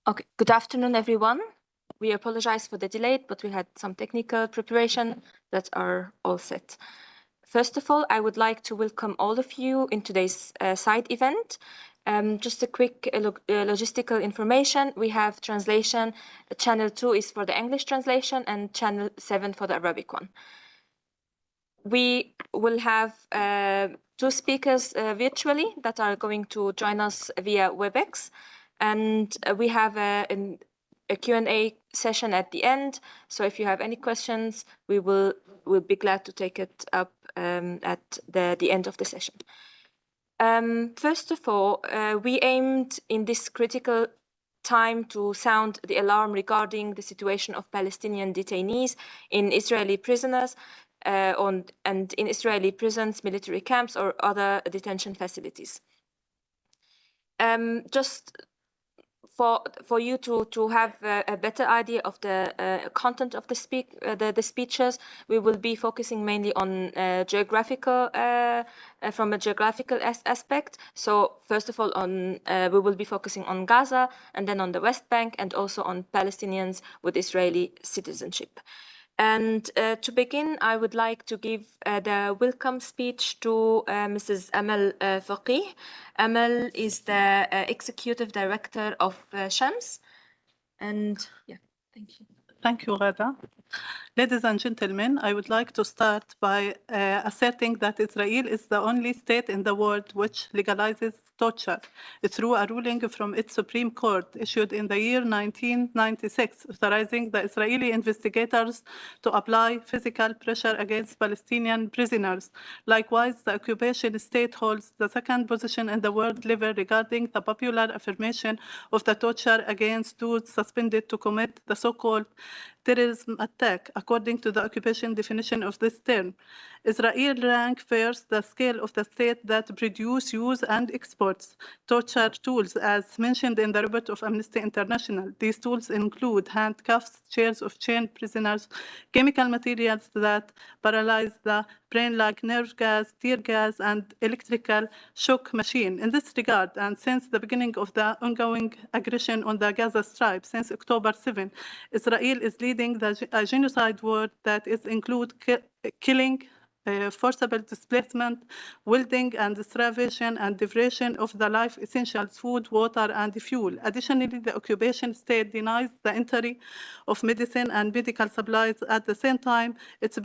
Okay, good afternoon, everyone. We apologize for the delay, but we had some technical preparation that are all set. First of all, I would like to welcome all of you in today's side event. Just a quick logistical information. We have translation. Channel 2 is for the English translation and channel 7 for the Arabic one. We will have two speakers virtually that are going to join us via WebEx. And we have a Q&A session at the end. So if you have any questions, we'll be glad to take it up at the end of the session. First of all, we aimed in this critical time to sound the alarm regarding the situation of Palestinian detainees in Israeli prisoners and in Israeli prisons, military camps, or other detention facilities. Just for you to have a better idea of the content of the speeches, we will be focusing mainly on geographical, from a geographical aspect. So first of all, we will be focusing on Gaza, and then on the West Bank, and also on Palestinians with Israeli citizenship. And to begin, I would like to give the welcome speech to Mrs. Amal Faqih. Amal is the Executive Director of Shams. And yeah, thank you. Thank you, Ghada. Ladies and gentlemen, I would like to start by asserting that Israel is the only state in the world which legalizes torture through a ruling from its Supreme Court issued in the year 1996, authorizing the Israeli investigators to apply physical pressure against Palestinian prisoners. Likewise, the occupation state holds the second position in the world level regarding the popular affirmation of the torture against those suspended to commit the so-called terrorism attack, according to the occupation definition of this term. Israel ranks first the scale of the state that produce, use, and exports torture tools, as mentioned in the report of Amnesty International. These tools include handcuffs, chairs of chained prisoners, chemical materials that paralyze the brain like nerve gas, tear gas, and electrical shock machine. In this regard, and since the beginning of the ongoing aggression on the Gaza Strip since October 7, Israel is leading a genocide war that includes killing, forcible displacement, wielding and starvation, and deprivation of the life essentials, food, water, and fuel. Additionally, the occupation state denies the entry of medicine and medical supplies. At the same time, it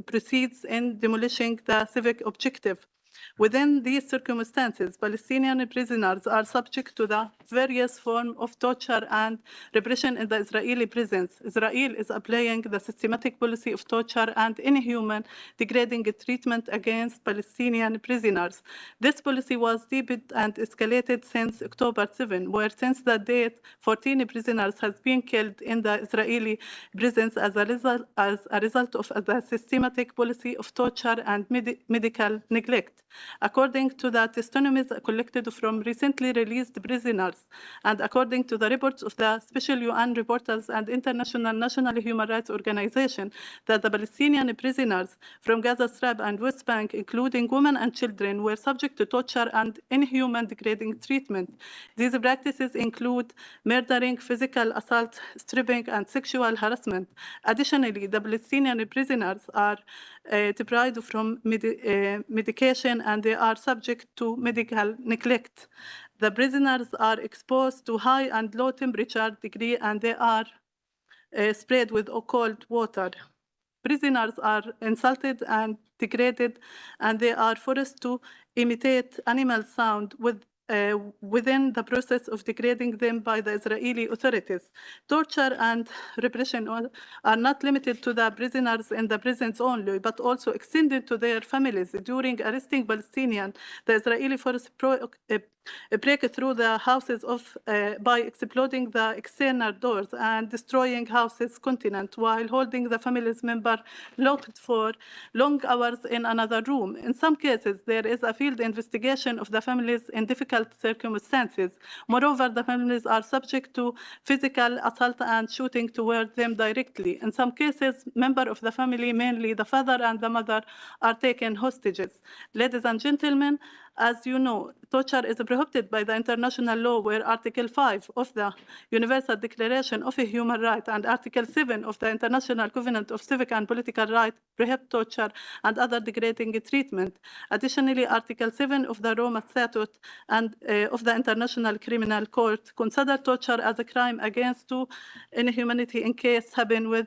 proceeds in demolishing the civic objective. Within these circumstances, Palestinian prisoners are subject to the various forms of torture and repression in the Israeli prisons. Israel is applying the systematic policy of torture and inhuman, degrading treatment against Palestinian prisoners. This policy was deepened and escalated since October 7, where since that date, 14 prisoners have been killed in the Israeli prisons as a result of the systematic policy of torture and medical neglect. According to the testimonies collected from recently released prisoners, and according to the reports of the Special UN Reporters and International National Human Rights Organization, that the Palestinian prisoners from Gaza Strip and West Bank, including women and children, were subject to torture and inhuman degrading treatment. These practices include murdering, physical assault, stripping, and sexual harassment. Additionally, the Palestinian prisoners are deprived from medication, and they are subject to medical neglect. The prisoners are exposed to high and low temperature degree, and they are sprayed with cold water. Prisoners are insulted and degraded, and they are forced to imitate animal sound within the process of degrading them by the Israeli authorities. Torture and repression are not limited to the prisoners in the prisons only, but also extended to their families. During arresting Palestinians, the Israeli forces break through the houses by exploding the external doors and destroying houses' contents, while holding the family's member locked for long hours in another room. In some cases, there is a field investigation of the families in difficult circumstances. Moreover, the families are subject to physical assault and shooting toward them directly. In some cases, members of the family, mainly the father and the mother, are taken hostages. Ladies and gentlemen, As you know, torture is prohibited by the international law, where Article 5 of the Universal Declaration of Human Rights and Article 7 of the International Covenant of Civic and Political Rights prohibit torture and other degrading treatment. Additionally, Article 7 of the Roma Statute and of the International Criminal Court consider torture as a crime against inhumanity in case happen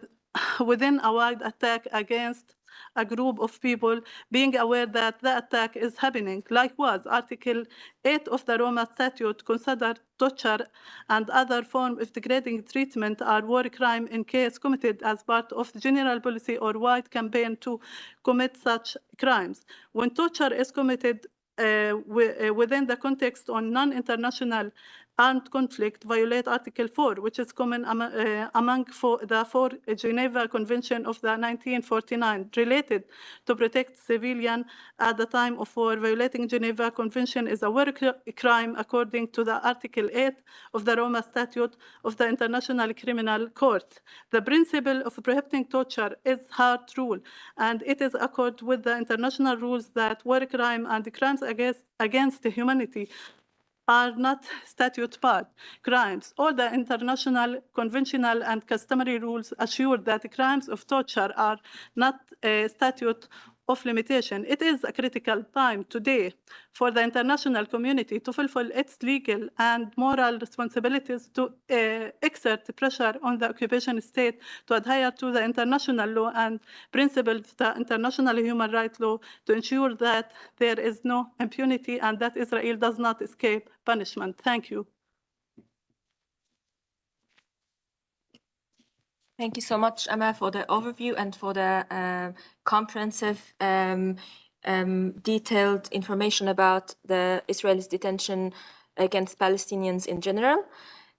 within a wide attack against a group of people, being aware that the attack is happening. Likewise, Article 8 of the Roma Statute considered torture and other forms of degrading treatment are war crime in case committed as part of the general policy or wide campaign to commit such crimes. When torture is committed within the context on non-international armed conflict, violate Article 4, which is common among the four Geneva Convention of the 1949, related to protect civilians at the time of war. Violating Geneva Convention is a war crime according to the Article 8 of the Roma Statute of the International Criminal Court. The principle of prohibiting torture is hard rule, and it is accord with the international rules that war crime and crimes against humanity are not statute part crimes. All the international, conventional, and customary rules assure that crimes of torture are not a statute of limitation. It is a critical time today for the international community to fulfill its legal and moral responsibilities to exert pressure on the occupation state to adhere to the international law and principles of the international human rights law to ensure that there is no impunity and that Israel does not escape punishment. Thank you. Thank you so much, Amal, for the overview and for the comprehensive, detailed information about the Israel's detention against Palestinians in general.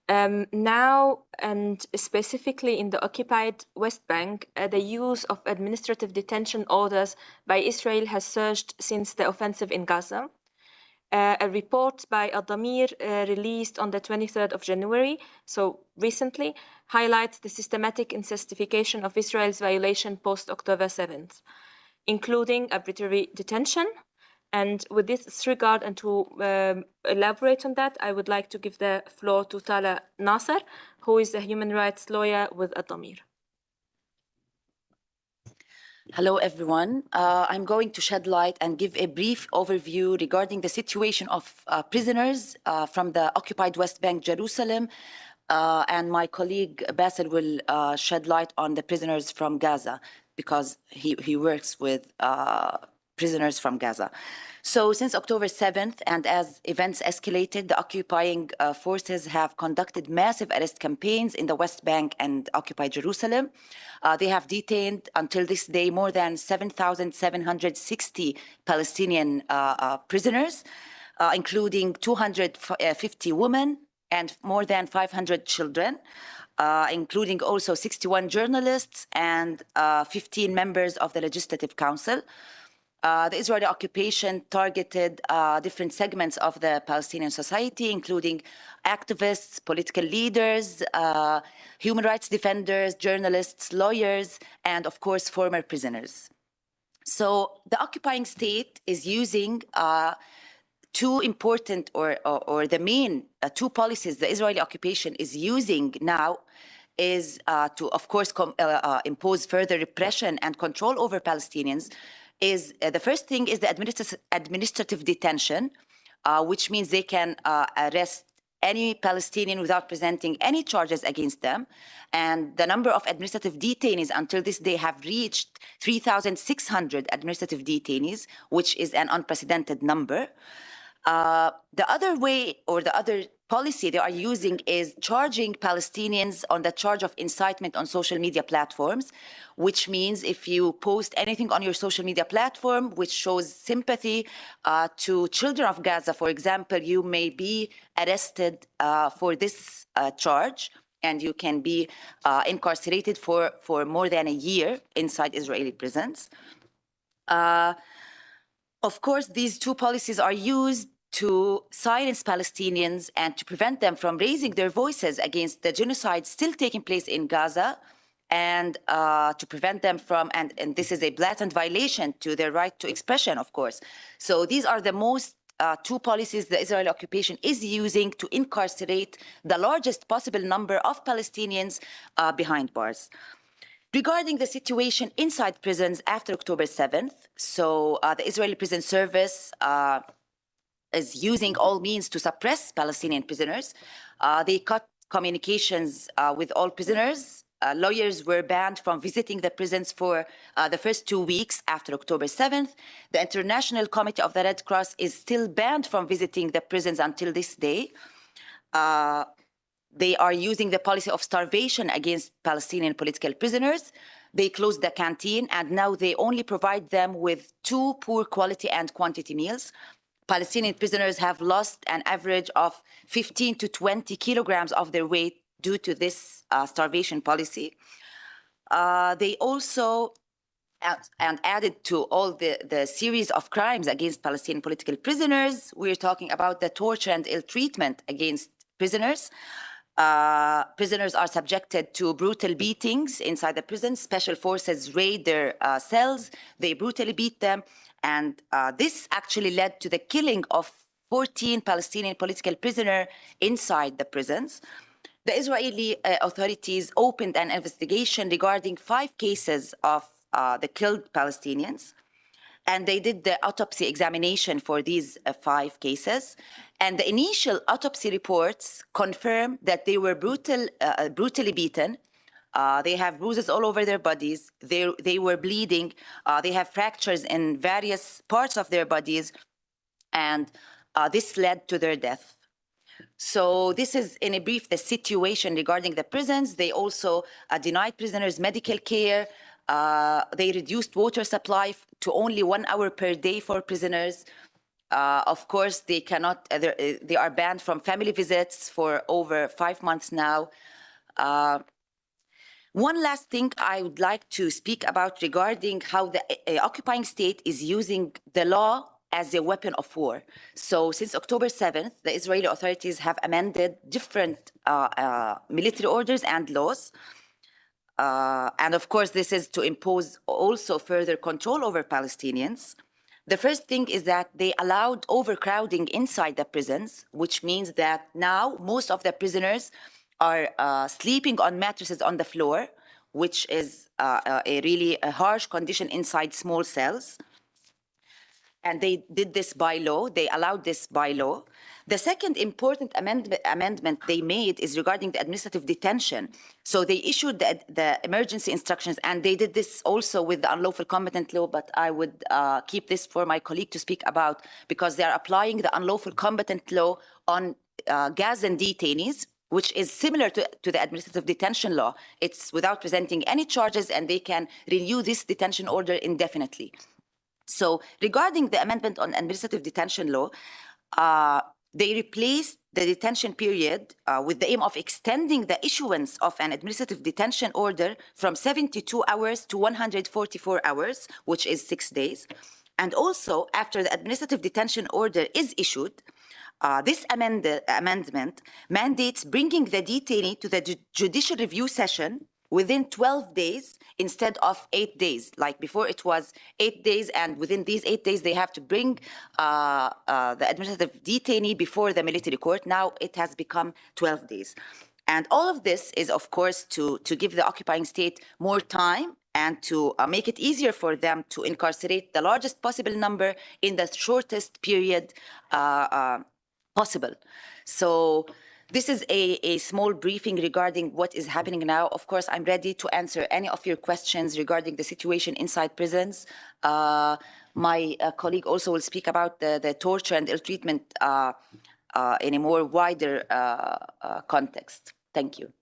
Now, and specifically in the occupied West Bank, the use of administrative detention orders by Israel has surged since the offensive in Gaza. A report by Addameer released on the 23rd of January, so recently, highlights the systematic intensification of Israel's violation post-October 7th, including arbitrary detention. And with this regard, and to elaborate on that, I would like to give the floor to Tala Nasir, who is a human rights lawyer with Addameer. Hello, everyone. I'm going to shed light and give a brief overview regarding the situation of prisoners from the occupied West Bank, Jerusalem, and my colleague Basel will shed light on the prisoners from Gaza because he works with prisoners from Gaza. So since October 7th, and as events escalated, the occupying forces have conducted massive arrest campaigns in the West Bank and occupied Jerusalem. They have detained until this day more than 7,760 Palestinian prisoners, including 250 women and more than 500 children, including also 61 journalists and 15 members of the Legislative Council. The Israeli occupation targeted different segments of the Palestinian society, including activists, political leaders, human rights defenders, journalists, lawyers, and of course, former prisoners. So the occupying state is using two important or the main two policies the Israeli occupation is using now is to, of course, impose further repression and control over Palestinians. Is the first thing is the administrative detention, which means they can arrest any Palestinian without presenting any charges against them. And the number of administrative detainees until this day have reached 3,600 administrative detainees, which is an unprecedented number. The other way or the other policy they are using is charging Palestinians on the charge of incitement on social media platforms, which means if you post anything on your social media platform which shows sympathy to children of Gaza, for example, you may be arrested for this charge, and you can be incarcerated for more than a year inside Israeli prisons. Of course, these two policies are used to silence Palestinians and to prevent them from raising their voices against the genocide still taking place in Gaza, and to prevent them from, and this is a blatant violation to their right to expression, of course. So these are the most two policies the Israeli occupation is using to incarcerate the largest possible number of Palestinians behind bars. Regarding the situation inside prisons after October 7th, so the Israeli Prison Service is using all means to suppress Palestinian prisoners. They cut communications with all prisoners. Lawyers were banned from visiting the prisons for the first 2 weeks after October 7th. The International Committee of the Red Cross is still banned from visiting the prisons until this day. They are using the policy of starvation against Palestinian political prisoners. They closed the canteen, and now they only provide them with 2 poor quality and quantity meals. Palestinian prisoners have lost an average of 15 to 20 kilograms of their weight due to this starvation policy. They also added to all the series of crimes against Palestinian political prisoners. We're talking about the torture and ill treatment against prisoners. Prisoners are subjected to brutal beatings inside the prison. Special forces raid their cells. They brutally beat them. And this actually led to the killing of 14 Palestinian political prisoners inside the prisons. The Israeli authorities opened an investigation regarding 5 cases of the killed Palestinians. And they did the autopsy examination for these 5 cases. And the initial autopsy reports confirm that they were brutally beaten. They have bruises all over their bodies. They were bleeding. They have fractures in various parts of their bodies. And this led to their death. So this is, in a brief, the situation regarding the prisons. They also denied prisoners medical care. They reduced water supply to only 1 hour per day for prisoners. Of course, they cannot. They are banned from family visits for over 5 months now. One last thing I would like to speak about regarding how the occupying state is using the law as a weapon of war. So since October 7th, the Israeli authorities have amended different military orders and laws. And of course, this is to impose also further control over Palestinians. The first thing is that they allowed overcrowding inside the prisons, which means that now most of the prisoners are sleeping on mattresses on the floor, which is a really harsh condition inside small cells. And they did this by law. They allowed this by law. The second important amendment they made is regarding the administrative detention. So they issued the emergency instructions, and they did this also with the unlawful combatant law, but I would keep this for my colleague to speak about, because they are applying the unlawful combatant law on Gazan detainees, which is similar to the administrative detention law. It's without presenting any charges, and they can renew this detention order indefinitely. So regarding the amendment on administrative detention law, they replaced the detention period with the aim of extending the issuance of an administrative detention order from 72 hours to 144 hours, which is 6 days. And also, after the administrative detention order is issued, this amendment mandates bringing the detainee to the judicial review session within 12 days instead of 8 days. Like before, it was 8 days, and within these 8 days, they have to bring the administrative detainee before the military court. Now it has become 12 days. And all of this is, of course, to give the occupying state more time and to make it easier for them to incarcerate the largest possible number in the shortest period possible. So this is a small briefing regarding what is happening now. Of course, I'm ready to answer any of your questions regarding the situation inside prisons. My colleague also will speak about the torture and ill treatment in a more wider context. Thank you.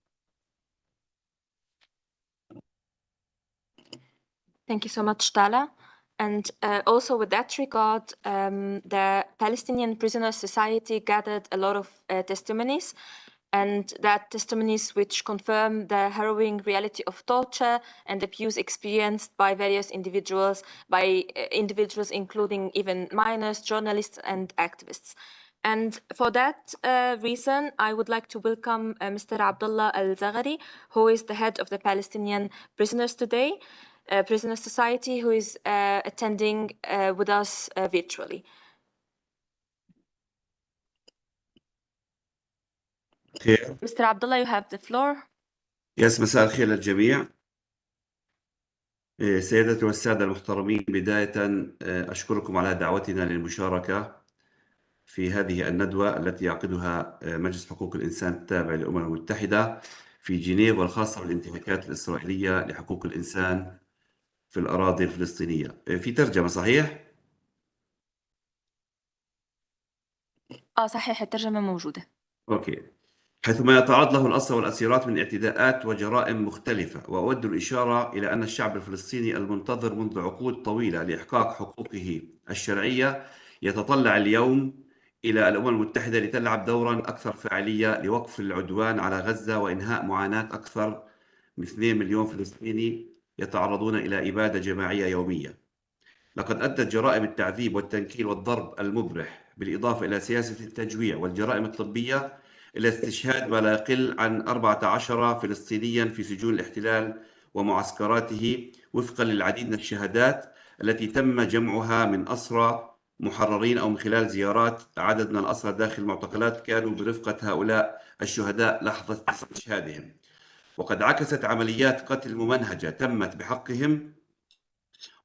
Thank you so much, Tala. And also with that regard, the Palestinian Prisoner Society gathered a lot of testimonies, and that testimonies which confirm the harrowing reality of torture and abuse experienced by various individuals, including even minors, journalists, and activists. And for that reason, I would like to welcome Mr. Abdullah Al-Zaghari, who is the head of the Palestinian Prisoners Today, Prisoner Society, who is attending with us virtually. خير. Mr. Abdullah, you have the floor. مساء الخير للجميع. سيداتي والسادة المحترمين، بداية أشكركم على دعوتنا للمشاركة في هذه الندوة التي يعقدها مجلس حقوق الإنسان التابع للأمم المتحدة في جنيف، والخاصة بالانتهاكات الإسرائيلية لحقوق الإنسان في الأراضي الفلسطينية. في ترجمة صحيح؟ صحيح، الترجمة موجودة. أوكي. حيثما يتعرض له الأسرى والأسيرات من اعتداءات وجرائم مختلفة، وأود الإشارة إلى أن الشعب الفلسطيني المنتظر منذ عقود طويلة لإحقاق حقوقه الشرعية يتطلع اليوم إلى الأمم المتحدة لتلعب دورا أكثر فاعلية لوقف العدوان على غزة وإنهاء معاناة أكثر من 2 مليون فلسطيني يتعرضون إلى إبادة جماعية يومية. لقد أدت جرائم التعذيب والتنكيل والضرب المبرح بالإضافة إلى سياسة التجويع والجرائم الطبية إلى استشهاد ما لا يقل عن 14 فلسطينيا في سجون الاحتلال ومعسكراته، وفقا للعديد من الشهادات التي تم جمعها من أسرى محررين أو من خلال زيارات عدد من الأسرى داخل المعتقلات كانوا برفقة هؤلاء الشهداء لحظة استشهادهم. وقد عكست عمليات قتل ممنهجة تمت بحقهم.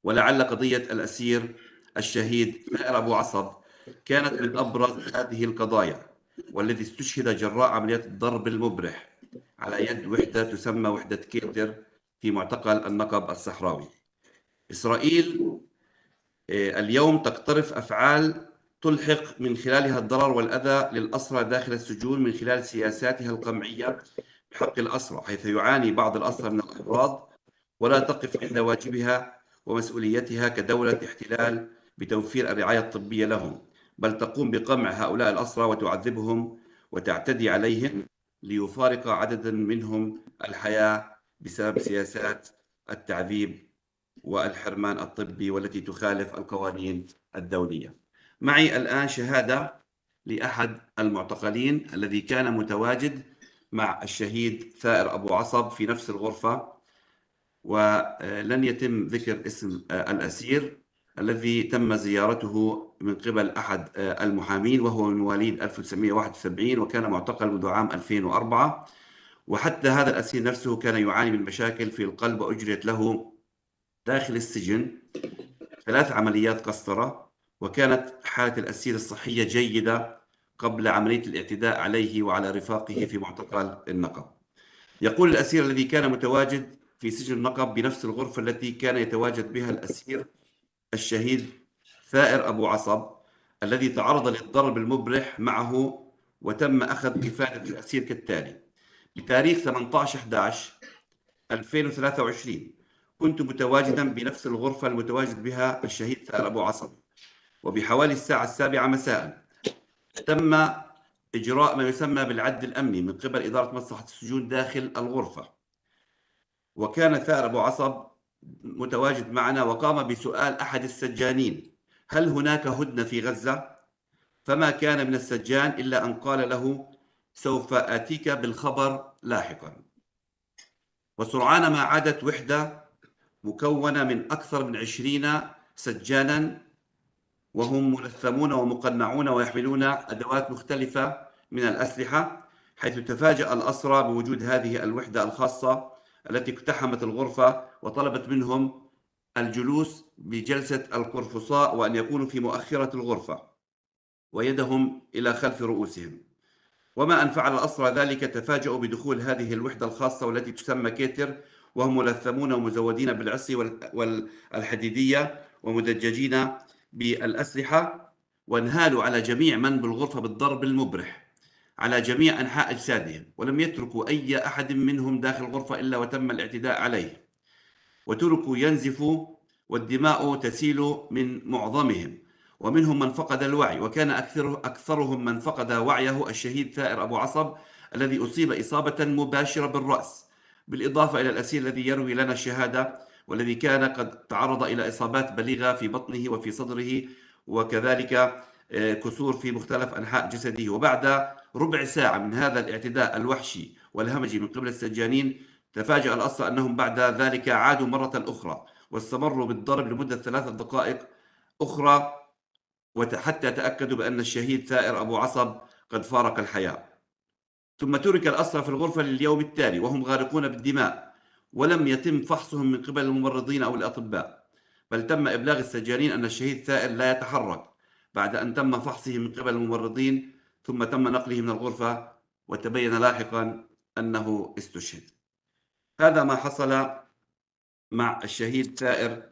ولعل قضية الأسير الشهيد ثائر أبو عصب كانت من أبرز هذه القضايا، والذي استشهد جراء عمليات الضرب المبرح على يد وحدة تسمى وحدة كيتر في معتقل النقب الصحراوي. إسرائيل اليوم تقترف أفعال تلحق من خلالها الضرر والأذى للأسرى داخل السجون من خلال سياساتها القمعية بحق الأسرى، حيث يعاني بعض الأسرى من الأمراض ولا تقف عند واجبها ومسؤوليتها كدولة احتلال بتوفير الرعاية الطبية لهم، بل تقوم بقمع هؤلاء الأسرى وتعذبهم وتعتدي عليهم ليفارق عددا منهم الحياة بسبب سياسات التعذيب والحرمان الطبي والتي تخالف القوانين الدولية. معي الآن شهادة لأحد المعتقلين الذي كان متواجد مع الشهيد ثائر أبو عصب في نفس الغرفة، ولن يتم ذكر اسم الأسير الذي تم زيارته من قبل أحد المحامين، وهو من مواليد 1971 وكان معتقل منذ عام 2004. وحتى هذا الأسير نفسه كان يعاني من مشاكل في القلب، وأجريت له داخل السجن 3 عمليات قسطرة، وكانت حالة الأسير الصحية جيدة قبل عملية الاعتداء عليه وعلى رفاقه في معتقل النقب. يقول الأسير الذي كان متواجد في سجن النقب بنفس الغرفة التي كان يتواجد بها الأسير الشهيد ثائر أبو عصب الذي تعرض للضرب المبرح معه، وتم أخذ إفادة الأسير كالتالي: بتاريخ 18/11/2023 كنت متواجدا بنفس الغرفة المتواجد بها الشهيد ثائر أبو عصب، وبحوالي الساعة 7 مساء تم إجراء ما يسمى بالعد الأمني من قبل إدارة مصلحة السجون داخل الغرفة، وكان ثائر أبو عصب متواجد معنا وقام بسؤال أحد السجانين: هل هناك هدنة في غزة؟ فما كان من السجان إلا أن قال له: سوف آتيك بالخبر لاحقا. وسرعان ما عادت وحدة مكونة من أكثر من 20 سجانا، وهم ملثمون ومقنعون ويحملون أدوات مختلفة من الأسلحة، حيث تفاجأ الأسرى بوجود هذه الوحدة الخاصة التي اقتحمت الغرفة وطلبت منهم الجلوس بجلسة القرفصاء وأن يكونوا في مؤخرة الغرفة ويدهم إلى خلف رؤوسهم. وما أن فعل الأسرى ذلك تفاجأوا بدخول هذه الوحدة الخاصة والتي تسمى كيتر، وهم ملثمون ومزودين بالعصي والحديدية ومدججين بالأسلحة، وانهالوا على جميع من بالغرفة بالضرب المبرح على جميع أنحاء أجسادهم، ولم يتركوا أي أحد منهم داخل الغرفة إلا وتم الاعتداء عليه، وتركوا ينزفوا والدماء تسيل من معظمهم، ومنهم من فقد الوعي، وكان أكثرهم من فقد وعيه الشهيد ثائر أبو عصب الذي أصيب إصابة مباشرة بالرأس، بالإضافة إلى الأسير الذي يروي لنا الشهادة والذي كان قد تعرض إلى إصابات بليغة في بطنه وفي صدره، وكذلك كسور في مختلف أنحاء جسده. وبعد ربع ساعة من هذا الاعتداء الوحشي والهمجي من قبل السجانين، تفاجأ الأسرى أنهم بعد ذلك عادوا مرة أخرى واستمروا بالضرب لمدة 3 دقائق أخرى، حتى تأكدوا بأن الشهيد ثائر أبو عصب قد فارق الحياة. ثم ترك الأسرى في الغرفة لليوم التالي وهم غارقون بالدماء، ولم يتم فحصهم من قبل الممرضين أو الأطباء، بل تم إبلاغ السجانين أن الشهيد ثائر لا يتحرك بعد أن تم فحصه من قبل الممرضين، ثم تم نقله من الغرفة وتبين لاحقا أنه استشهد. هذا ما حصل مع الشهيد ثائر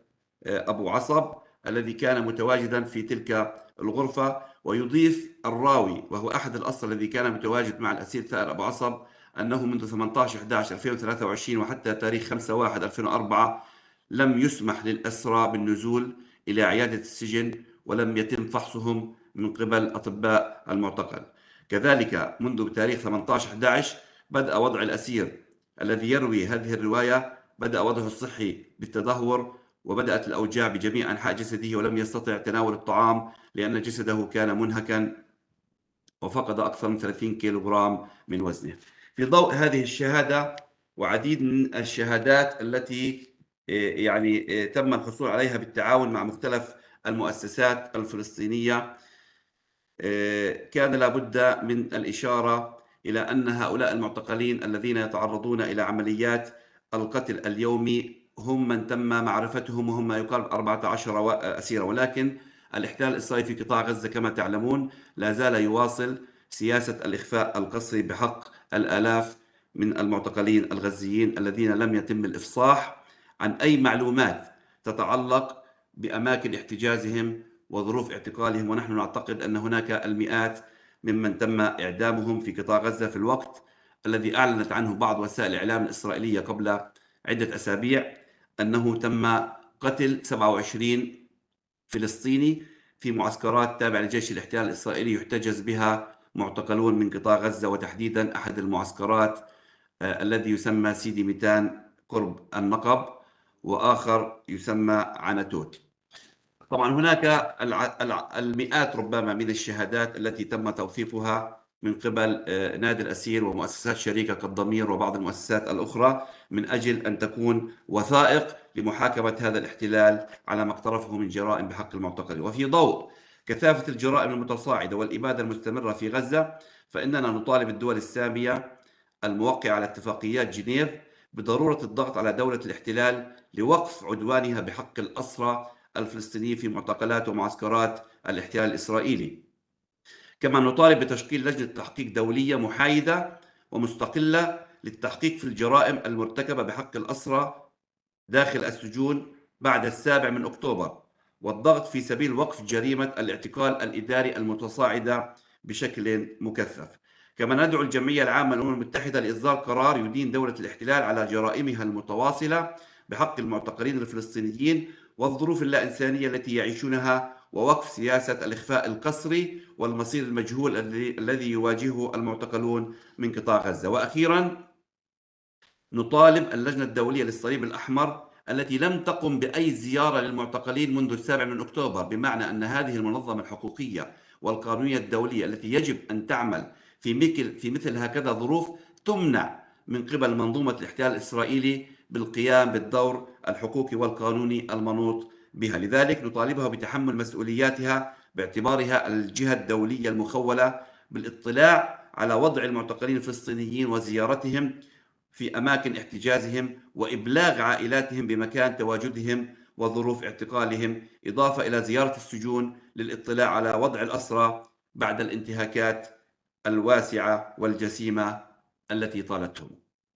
أبو عصب الذي كان متواجدا في تلك الغرفة. ويضيف الراوي وهو أحد الأسرى الذي كان متواجد مع الأسير ثائر أبو عصب أنه منذ 18/11/2023 وحتى تاريخ 5/1/2004 لم يسمح للأسرى بالنزول إلى عيادة السجن ولم يتم فحصهم من قبل أطباء المعتقل. كذلك منذ تاريخ 18/11 بدأ وضع الأسير الذي يروي هذه الرواية بدأ وضعه الصحي بالتدهور، وبدأت الأوجاع بجميع أنحاء جسده ولم يستطع تناول الطعام لأن جسده كان منهكا وفقد أكثر من 30 كيلوغرام من وزنه. في ضوء هذه الشهادة وعديد من الشهادات التي يعني تم الحصول عليها بالتعاون مع مختلف المؤسسات الفلسطينية، كان لابد من الإشارة إلى أن هؤلاء المعتقلين الذين يتعرضون إلى عمليات القتل اليومي هم من تم معرفتهم وهم ما يقارب 14 أسيرا، ولكن الاحتلال الإسرائيلي في قطاع غزة كما تعلمون لا زال يواصل سياسة الإخفاء القسري بحق الآلاف من المعتقلين الغزيين الذين لم يتم الإفصاح عن أي معلومات تتعلق بأماكن احتجازهم وظروف اعتقالهم. ونحن نعتقد أن هناك المئات ممن تم إعدامهم في قطاع غزة في الوقت الذي أعلنت عنه بعض وسائل الإعلام الإسرائيلية قبل عدة أسابيع أنه تم قتل 27 فلسطيني في معسكرات تابعة لجيش الاحتلال الإسرائيلي يحتجز بها معتقلون من قطاع غزة، وتحديدا أحد المعسكرات الذي يسمى سيدي 200 قرب النقب، وآخر يسمى عنتوت. طبعا هناك المئات ربما من الشهادات التي تم توثيقها من قبل نادي الأسير ومؤسسات شريكة كالضمير وبعض المؤسسات الأخرى من أجل أن تكون وثائق لمحاكمة هذا الاحتلال على ما اقترفه من جرائم بحق المعتقلين. وفي ضوء كثافة الجرائم المتصاعدة والإبادة المستمرة في غزة، فإننا نطالب الدول السامية الموقعة على اتفاقيات جنيف بضرورة الضغط على دولة الاحتلال لوقف عدوانها بحق الأسرى الفلسطينيين في معتقلات ومعسكرات الاحتلال الإسرائيلي. كما نطالب بتشكيل لجنة تحقيق دولية محايدة ومستقلة للتحقيق في الجرائم المرتكبة بحق الأسرى داخل السجون بعد 7 أكتوبر، والضغط في سبيل وقف جريمة الاعتقال الإداري المتصاعدة بشكل مكثف. كما ندعو الجمعية العامة للأمم المتحدة لإصدار قرار يدين دولة الاحتلال على جرائمها المتواصلة بحق المعتقلين الفلسطينيين والظروف اللا إنسانية التي يعيشونها، ووقف سياسة الإخفاء القسري والمصير المجهول الذي يواجهه المعتقلون من قطاع غزة. وأخيرا نطالب اللجنة الدولية للصليب الأحمر التي لم تقم بأي زيارة للمعتقلين منذ 7 أكتوبر، بمعنى أن هذه المنظمة الحقوقية والقانونية الدولية التي يجب أن تعمل في مثل هكذا ظروف تمنع من قبل منظومة الاحتلال الإسرائيلي بالقيام بالدور الحقوقي والقانوني المنوط بها. لذلك نطالبها بتحمل مسؤولياتها باعتبارها الجهة الدولية المخولة بالاطلاع على وضع المعتقلين الفلسطينيين وزيارتهم في أماكن احتجازهم وإبلاغ عائلاتهم بمكان تواجدهم وظروف اعتقالهم، إضافة إلى زيارة السجون للاطلاع على وضع الأسرى بعد الانتهاكات الواسعة والجسيمة التي طالتهم.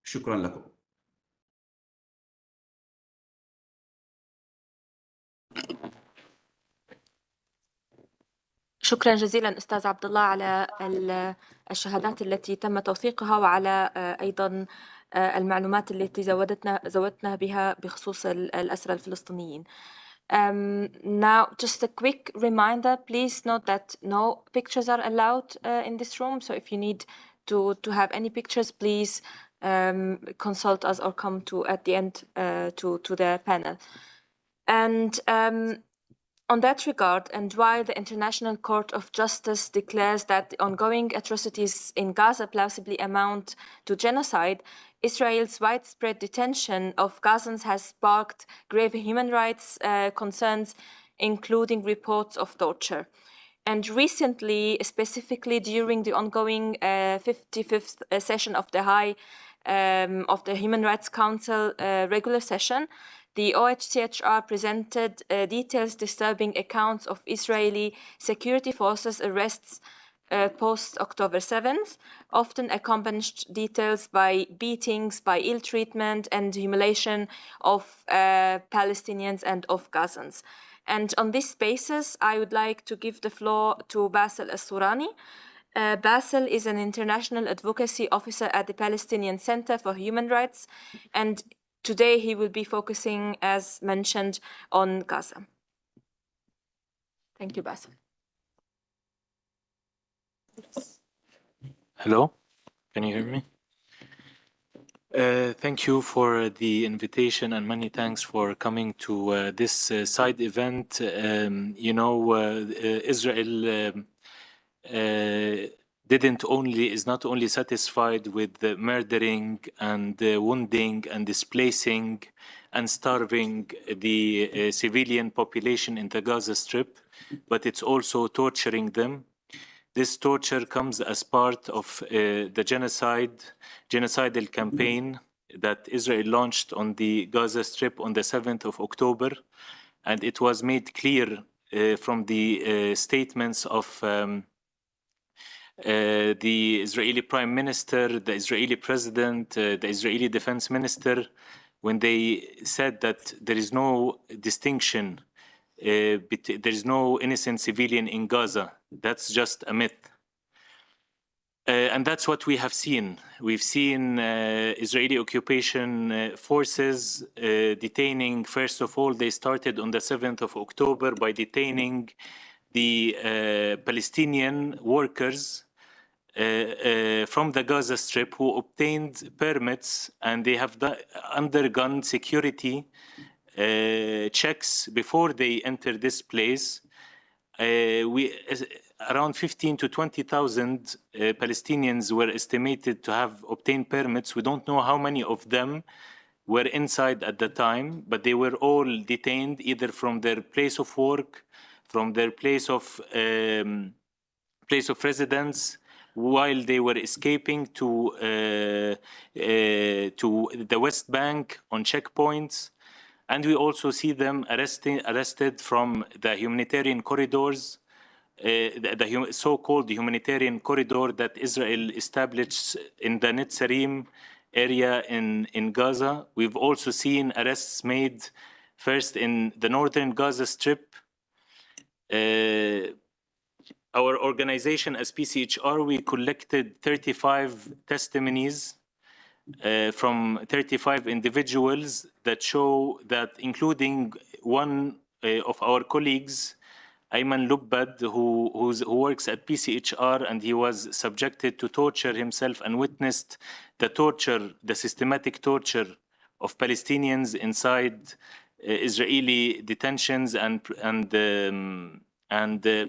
شكرا لكم. شكرا جزيلا أستاذ عبد الله على الشهادات التي تم توثيقها وعلى أيضا المعلومات التي زودتنا بها بخصوص الأسرى الفلسطينيين. Now, just a quick reminder, please note that no pictures are allowed in this room. So if you need to have any pictures, please consult us or come at the end to the panel. And on that regard, and while the International Court of Justice declares that the ongoing atrocities in Gaza plausibly amount to genocide, Israel's widespread detention of Gazans has sparked grave human rights concerns, including reports of torture. And recently, specifically during the ongoing 55th session of the Human Rights Council regular session, the OHCHR presented details disturbing accounts of Israeli security forces arrests post-October 7th, often accompanied details by beatings, by ill treatment and humiliation of Palestinians and of Gazans. And on this basis, I would like to give the floor to Basel Alsourani. Basel is an international advocacy officer at the Palestinian Center for Human Rights, and today he will be focusing, as mentioned, on Gaza. Thank you, Basel. Hello, can you hear me? Thank you for the invitation and many thanks for coming to this side event. Israel is not only satisfied with the murdering and wounding and displacing and starving the civilian population in the Gaza Strip, but it's also torturing them. This torture comes as part of the genocidal campaign that Israel launched on the Gaza Strip on the 7th of October. And it was made clear from the statements of the Israeli Prime Minister, the Israeli President, the Israeli Defense Minister, when they said that there is no distinction, there is no innocent civilian in Gaza. That's just a myth. And that's what we have seen. We've seen Israeli occupation forces detaining, first of all, they started on the 7th of October by detaining the Palestinian workers from the Gaza Strip who obtained permits, and they have undergone security checks before they enter this place. Around 15 to 20,000 Palestinians were estimated to have obtained permits. We don't know how many of them were inside at the time, but they were all detained either from their place of work, from their place of residence, while they were escaping to the West Bank on checkpoints. And we also see them arrested from the humanitarian corridors, the so-called humanitarian corridor that Israel established in the Netzarim area in Gaza. We've also seen arrests made first in the northern Gaza Strip. Our organization as PCHR, we collected 35 testimonies from 35 individuals that show that, including one of our colleagues, Ayman Lubbad, who works at PCHR, and he was subjected to torture himself and witnessed the torture, the systematic torture of Palestinians inside Israeli detentions and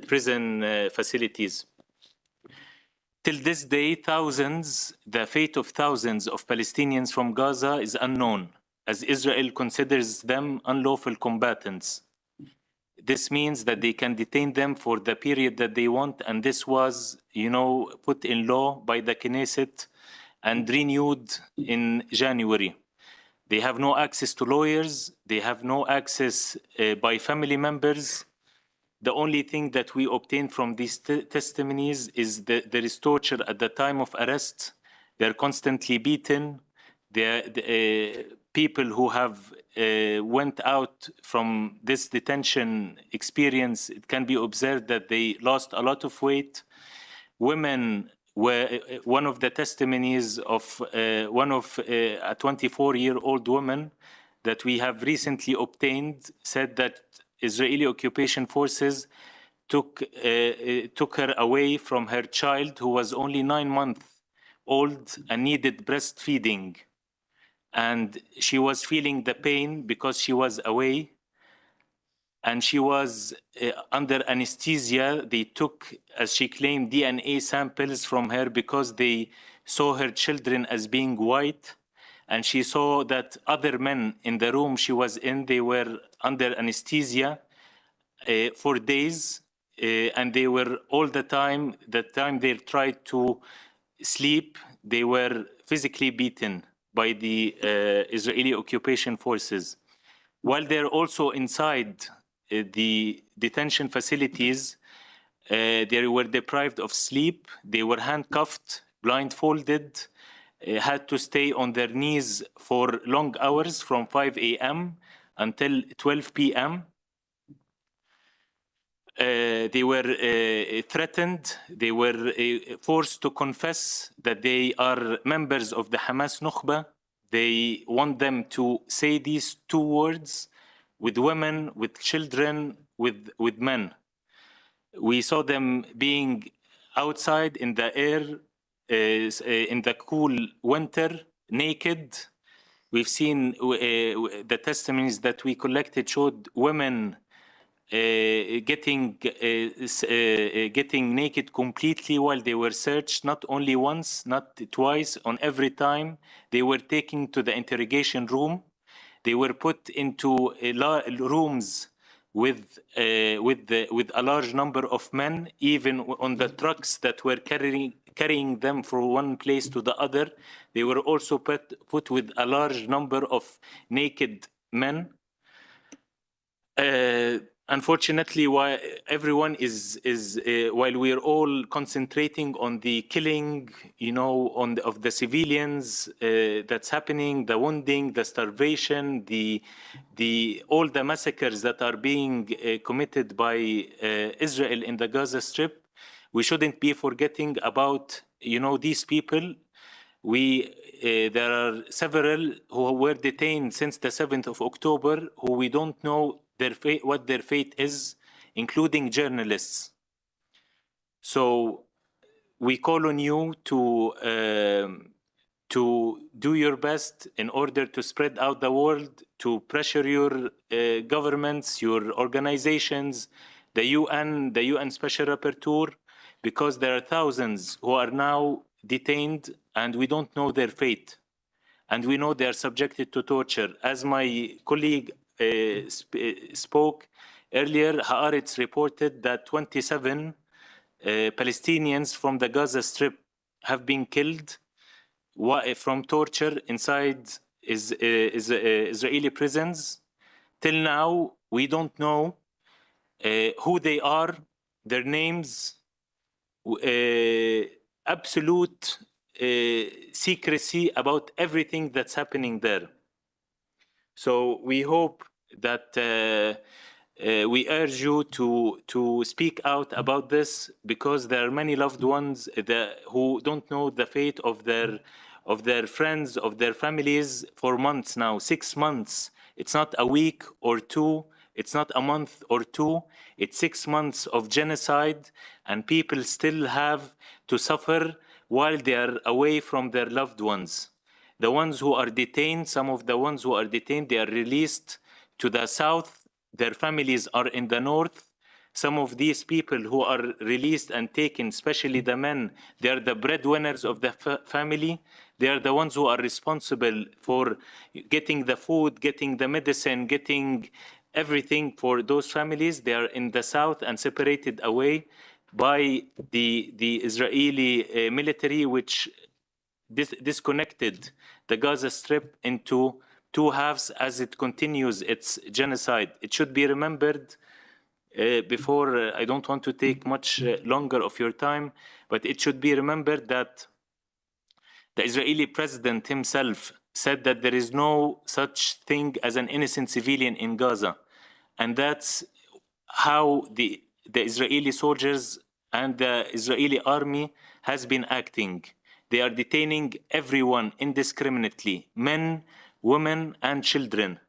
prison facilities. Till this day, the fate of thousands of Palestinians from Gaza is unknown, as Israel considers them unlawful combatants. This means that they can detain them for the period that they want, and this was, put in law by the Knesset and renewed in January. They have no access to lawyers, they have no access by family members. The only thing that we obtained from these testimonies is that there is torture at the time of arrest. They're constantly beaten. People who have went out from this detention experience, it can be observed that they lost a lot of weight. Women were one of the testimonies of a 24-year-old woman that we have recently obtained said that Israeli occupation forces took her away from her child, who was only 9 months old and needed breastfeeding. And she was feeling the pain because she was away, and she was under anesthesia. They took, as she claimed, DNA samples from her because they saw her children as being white. And she saw that other men in the room she was in, they were under anesthesia for days. and they were all the time they tried to sleep, they were physically beaten by the Israeli occupation forces. While they're also inside the detention facilities, they were deprived of sleep, they were handcuffed, blindfolded, had to stay on their knees for long hours from 5 a.m. until 12 p.m. They were threatened, they were forced to confess that they are members of the Hamas Nukhba. They want them to say these two words with women, with children, with men. We saw them being outside in the air, in the cool winter, naked. We've seen the testimonies that we collected showed women getting naked completely while they were searched, not only once, not twice, on every time. They were taken to the interrogation room. They were put into rooms with a large number of men, even on the trucks that were carrying them from one place to the other. They were also put with a large number of naked men. Unfortunately, while everyone while we're all concentrating on the killing, of the civilians that's happening, the wounding, the starvation, all the massacres that are being committed by Israel in the Gaza Strip, we shouldn't be forgetting about, these people. There are several who were detained since the 7th of October who we don't know what their fate is, including journalists. So we call on you to do your best in order to spread out the word, to pressure your governments, your organizations, the UN Special Rapporteur, because there are thousands who are now detained and we don't know their fate. And we know they are subjected to torture. As my colleague spoke earlier, Haaretz reported that 27 Palestinians from the Gaza Strip have been killed from torture inside Israeli prisons. Till now, we don't know who they are, their names, absolute secrecy about everything that's happening there. So we hope that we urge you to speak out about this, because there are many loved ones who don't know the fate of their friends, of their families for months now, 6 months. It's not a week or two, it's not a month or two, it's 6 months of genocide, and people still have to suffer while they are away from their loved ones. The ones who are detained, some of the ones who are detained, they are released to the south. Their families are in the north. Some of these people who are released and taken, especially the men, they are the breadwinners of the family. They are the ones who are responsible for getting the food, getting the medicine, getting everything for those families. They are in the south and separated away by the Israeli military, which disconnected the Gaza Strip into two halves as it continues its genocide. It should be remembered, I don't want to take much longer of your time, but it should be remembered that the Israeli president himself said that there is no such thing as an innocent civilian in Gaza. And that's how the Israeli soldiers and the Israeli army has been acting. They are detaining everyone indiscriminately, men, women, and children.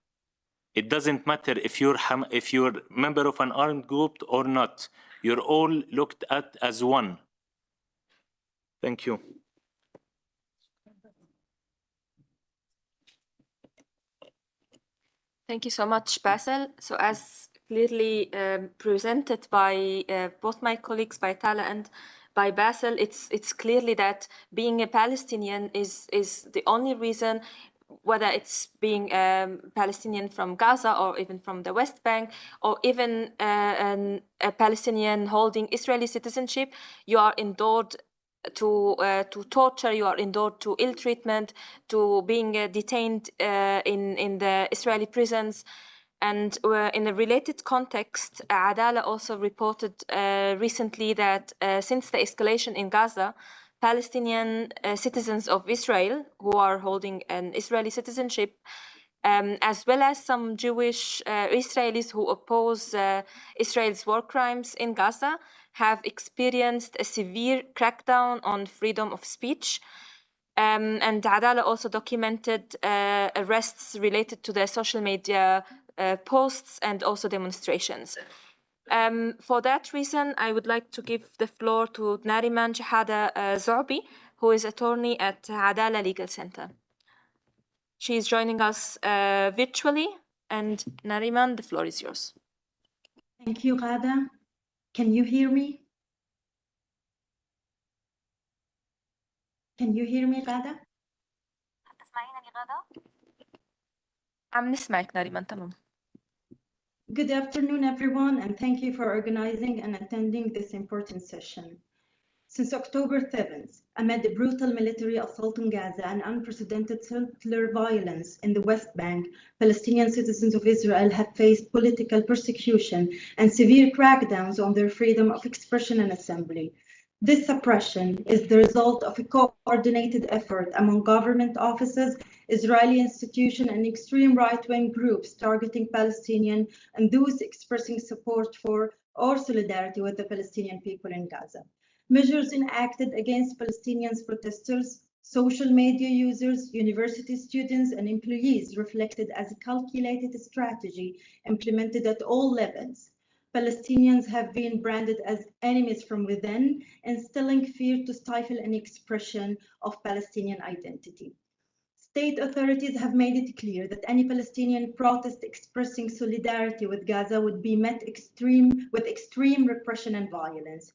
It doesn't matter if you're a member of an armed group or not. You're all looked at as one. Thank you. Thank you so much, Basel. So as clearly presented by both my colleagues, by Tala and by Basel, it's clearly that being a Palestinian is the only reason whether it's being Palestinian from Gaza or even from the West Bank, or even a Palestinian holding Israeli citizenship, you are endured to torture, you are endured to ill treatment, to being detained in the Israeli prisons. And in a related context, Adalah also reported recently that since the escalation in Gaza, Palestinian citizens of Israel who are holding an Israeli citizenship, as well as some Jewish Israelis who oppose Israel's war crimes in Gaza, have experienced a severe crackdown on freedom of speech. And Adalah also documented arrests related to the social media posts and also demonstrations. For that reason, I would like to give the floor to Nareman Shehadeh Zoabi, who is attorney at Adalah Legal Center. She is joining us virtually, and Nareman, the floor is yours. Thank you, Ghada. Can you hear me? Can you hear me, Ghada? عم نسمعك ناريمان تمام. Good afternoon, everyone, and thank you for organizing and attending this important session. Since October 7th, amid the brutal military assault on Gaza and unprecedented settler violence in the West Bank, Palestinian citizens of Israel have faced political persecution and severe crackdowns on their freedom of expression and assembly. This suppression is the result of a coordinated effort among government offices, Israeli institutions, and extreme right-wing groups targeting Palestinian and those expressing support for or solidarity with the Palestinian people in Gaza. Measures enacted against Palestinian protesters, social media users, university students, and employees reflected as a calculated strategy implemented at all levels. Palestinians have been branded as enemies from within, instilling fear to stifle any expression of Palestinian identity. State authorities have made it clear that any Palestinian protest expressing solidarity with Gaza would be met with extreme repression and violence.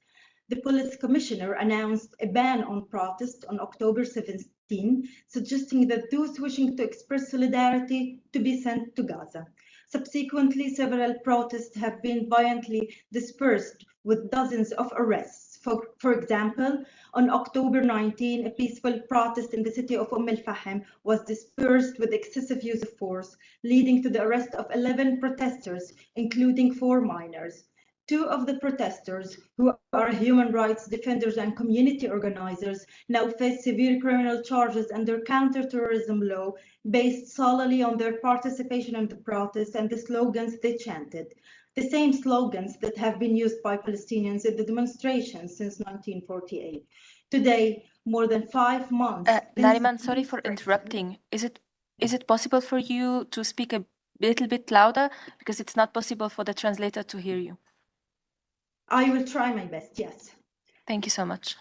The police commissioner announced a ban on protest on October 17, suggesting that those wishing to express solidarity to be sent to Gaza. Subsequently, several protests have been violently dispersed with dozens of arrests. For example, on October 19, a peaceful protest in the city of Al-Faqih was dispersed with excessive use of force, leading to the arrest of 11 protesters, including 4 minors. 2 of the protesters, who are human rights defenders and community organizers, now face severe criminal charges under counterterrorism law based solely on their participation in the protest and the slogans they chanted, the same slogans that have been used by Palestinians in the demonstrations since 1948. Today, more than 5 months... Nareman, sorry for interrupting. Is it possible for you to speak a little bit louder? Because it's not possible for the translator to hear you. I will try my best, yes. Thank you so much.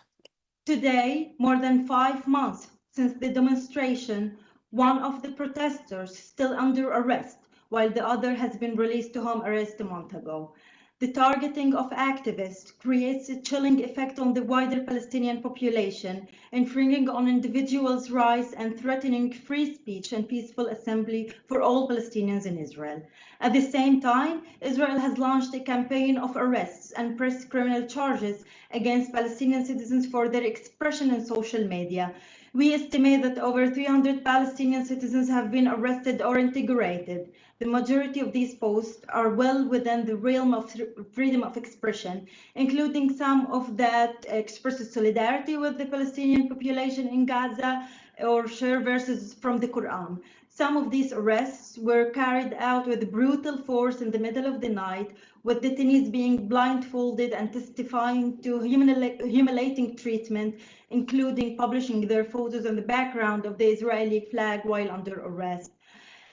Today, more than 5 months since the demonstration, one of the protesters still under arrest, while the other has been released to home arrest a month ago. The targeting of activists creates a chilling effect on the wider Palestinian population, infringing on individuals' rights and threatening free speech and peaceful assembly for all Palestinians in Israel. At the same time, Israel has launched a campaign of arrests and pressed criminal charges against Palestinian citizens for their expression in social media. We estimate that over 300 Palestinian citizens have been arrested or integrated. The majority of these posts are well within the realm of freedom of expression, including some of that expresses solidarity with the Palestinian population in Gaza or share verses from the Quran. Some of these arrests were carried out with brutal force in the middle of the night, with detainees being blindfolded and testifying to humiliating treatment, including publishing their photos on the background of the Israeli flag while under arrest.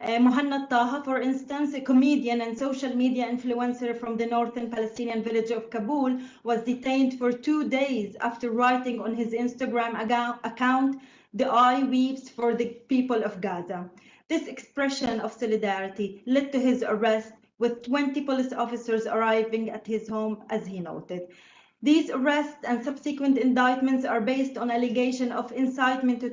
Muhannad Taha, for instance, a comedian and social media influencer from the northern Palestinian village of Kabul, was detained for 2 days after writing on his Instagram account, "The eye weeps for the people of Gaza." This expression of solidarity led to his arrest, with 20 police officers arriving at his home, as he noted. These arrests and subsequent indictments are based on allegation of incitement to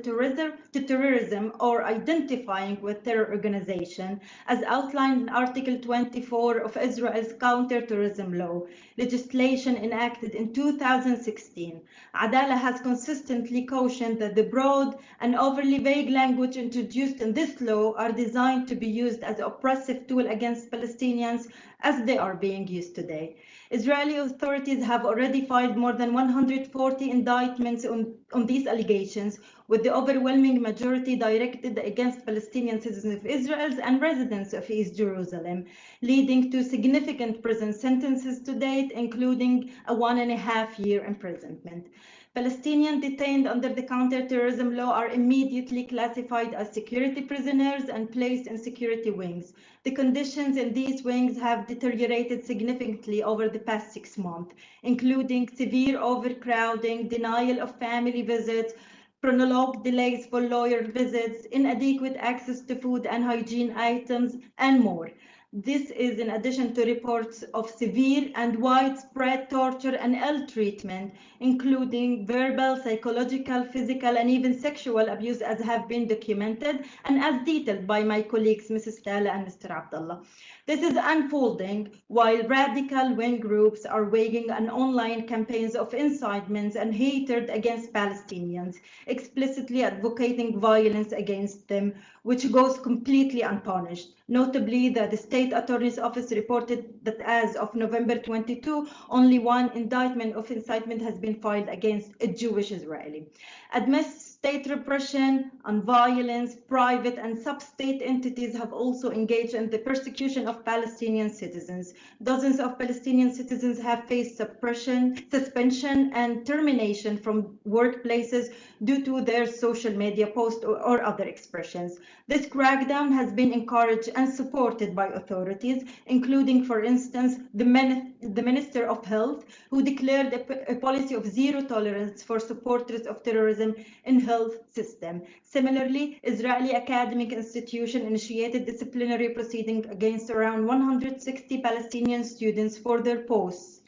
terrorism or identifying with terror organization, as outlined in Article 24 of Israel's counter-terrorism law, legislation enacted in 2016. Adalah has consistently cautioned that the broad and overly vague language introduced in this law are designed to be used as an oppressive tool against Palestinians, as they are being used today. Israeli authorities have already filed more than 140 indictments on these allegations, with the overwhelming majority directed against Palestinian citizens of Israel and residents of East Jerusalem, leading to significant prison sentences to date, including a 1.5-year imprisonment. Palestinians detained under the counter-terrorism law are immediately classified as security prisoners and placed in security wings. The conditions in these wings have deteriorated significantly over the past 6 months, including severe overcrowding, denial of family visits, prolonged delays for lawyer visits, inadequate access to food and hygiene items, and more. This is in addition to reports of severe and widespread torture and ill treatment, including verbal, psychological, physical, and even sexual abuse, as have been documented and as detailed by my colleagues, Mrs. Tala and Mr. Abdullah. This is unfolding while radical wing groups are waging an online campaigns of incitements and hatred against Palestinians, explicitly advocating violence against them, which goes completely unpunished. Notably, the State Attorney's Office reported that as of November 22, only one indictment of incitement has been filed against a Jewish Israeli. Amidst state repression and violence, private and sub-state entities have also engaged in the persecution of Palestinian citizens. Dozens of Palestinian citizens have faced suppression, suspension, and termination from workplaces due to their social media posts or other expressions. This crackdown has been encouraged and supported by authorities, including, for instance, the Minister of Health, who declared a policy of zero tolerance for supporters of terrorism in health system. Similarly, Israeli academic institution initiated disciplinary proceedings against around 160 Palestinian students for their posts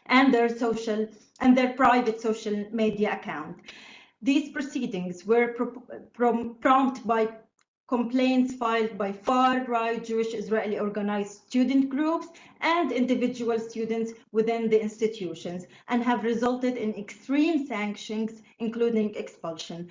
and their private social media account. These proceedings were prompted by complaints filed by far-right Jewish Israeli organized student groups and individual students within the institutions, and have resulted in extreme sanctions, including expulsion.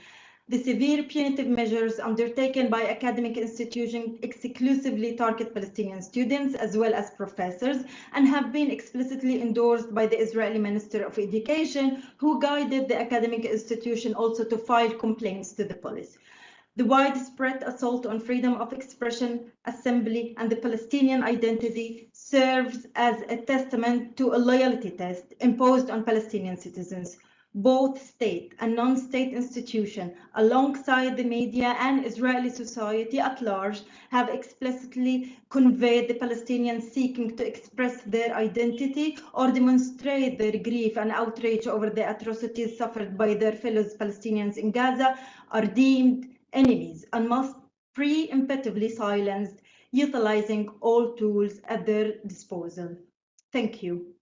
The severe punitive measures undertaken by academic institutions exclusively target Palestinian students as well as professors, and have been explicitly endorsed by the Israeli Minister of Education, who guided the academic institution also to file complaints to the police. The widespread assault on freedom of expression, assembly, and the Palestinian identity serves as a testament to a loyalty test imposed on Palestinian citizens. Both state and non-state institutions, alongside the media and Israeli society at large, have explicitly conveyed the Palestinians seeking to express their identity or demonstrate their grief and outrage over the atrocities suffered by their fellow Palestinians in Gaza are deemed enemies and must preemptively silenced, utilizing all tools at their disposal. Thank you.